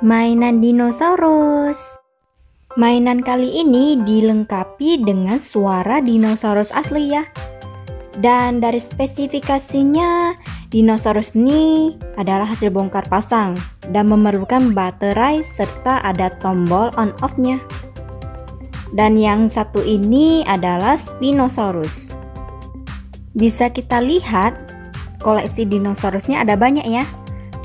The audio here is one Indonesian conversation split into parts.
Mainan dinosaurus. Mainan kali ini dilengkapi dengan suara dinosaurus asli ya. Dan dari spesifikasinya, dinosaurus ini adalah hasil bongkar pasang dan memerlukan baterai serta ada tombol on off-nya. Dan yang satu ini adalah Spinosaurus. Bisa kita lihat koleksi dinosaurusnya ada banyak ya.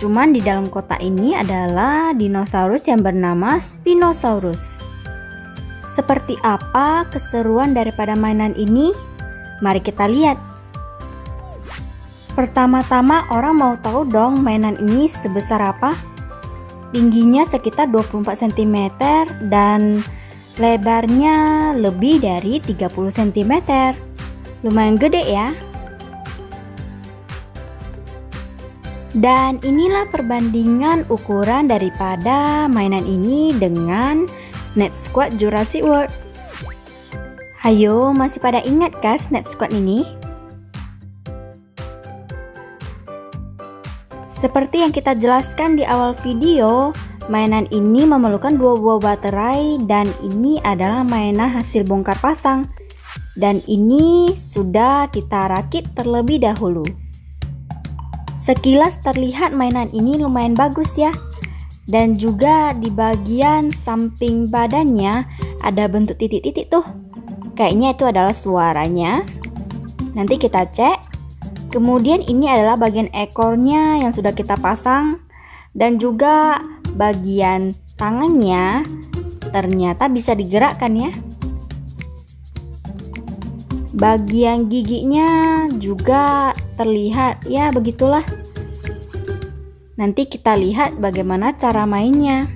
Cuman di dalam kotak ini adalah dinosaurus yang bernama Spinosaurus. Seperti apa keseruan daripada mainan ini? Mari kita lihat. Pertama-tama orang mau tahu dong mainan ini sebesar apa? Tingginya sekitar 24 cm dan lebarnya lebih dari 30 cm. Lumayan gede ya. Dan inilah perbandingan ukuran daripada mainan ini dengan Snap Squad Jurassic World. Hayo, masih pada ingat kah Snap Squad ini? Seperti yang kita jelaskan di awal video, mainan ini memerlukan 2 buah baterai dan ini adalah mainan hasil bongkar pasang. Dan ini sudah kita rakit terlebih dahulu. Sekilas terlihat mainan ini lumayan bagus ya. Dan juga di bagian samping badannya ada bentuk titik-titik tuh. Kayaknya itu adalah suaranya. Nanti kita cek. Kemudian ini adalah bagian ekornya yang sudah kita pasang. Dan juga bagian tangannya ternyata bisa digerakkan ya. Bagian giginya juga terlihat ya, begitulah. Nanti kita lihat bagaimana cara mainnya.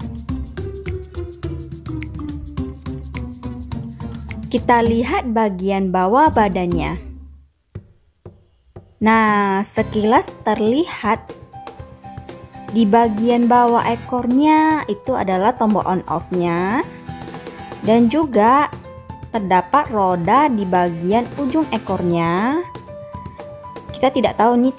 Kita lihat bagian bawah badannya. Nah, sekilas terlihat di bagian bawah ekornya itu adalah tombol on off-nya. Dan juga terdapat roda di bagian ujung ekornya. Kita tidak tahu nih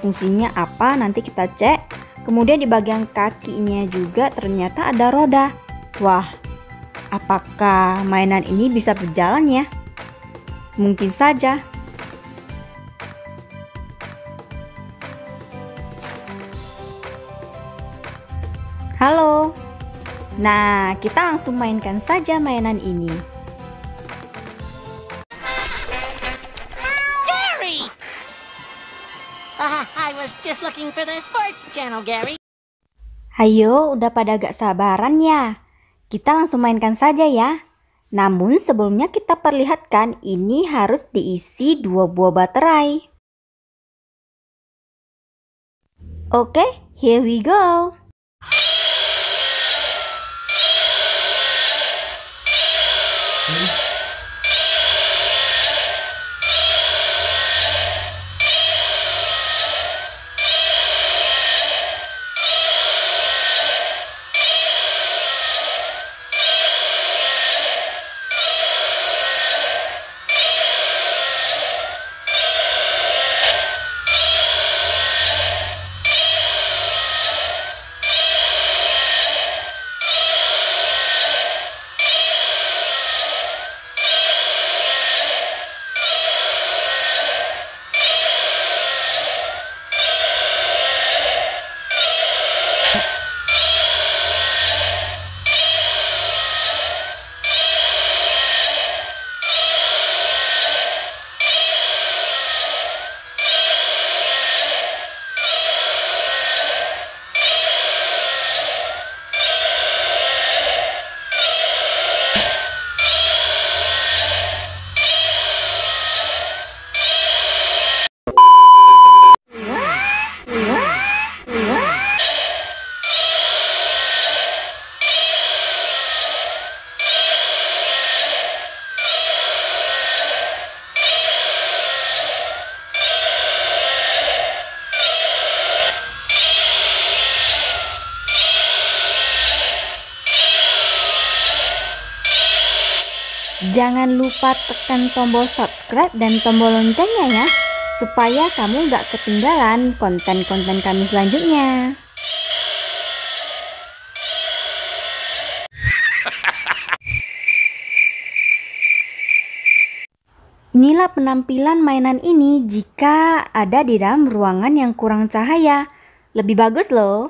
fungsinya apa, nanti kita cek. Kemudian di bagian kakinya juga ternyata ada roda. Wah, apakah mainan ini bisa berjalan ya? Mungkin saja. Halo. Nah, kita langsung mainkan saja mainan ini. I was just looking for the sports channel, Gary. Hayo, udah pada gak sabaran ya? Kita langsung mainkan saja ya. Namun sebelumnya kita perlihatkan ini harus diisi 2 buah baterai. Oke, here we go. Jangan lupa tekan tombol subscribe dan tombol loncengnya ya, supaya kamu gak ketinggalan konten-konten kami selanjutnya. Perhatikanlah penampilan mainan ini jika ada di dalam ruangan yang kurang cahaya. Lebih bagus loh.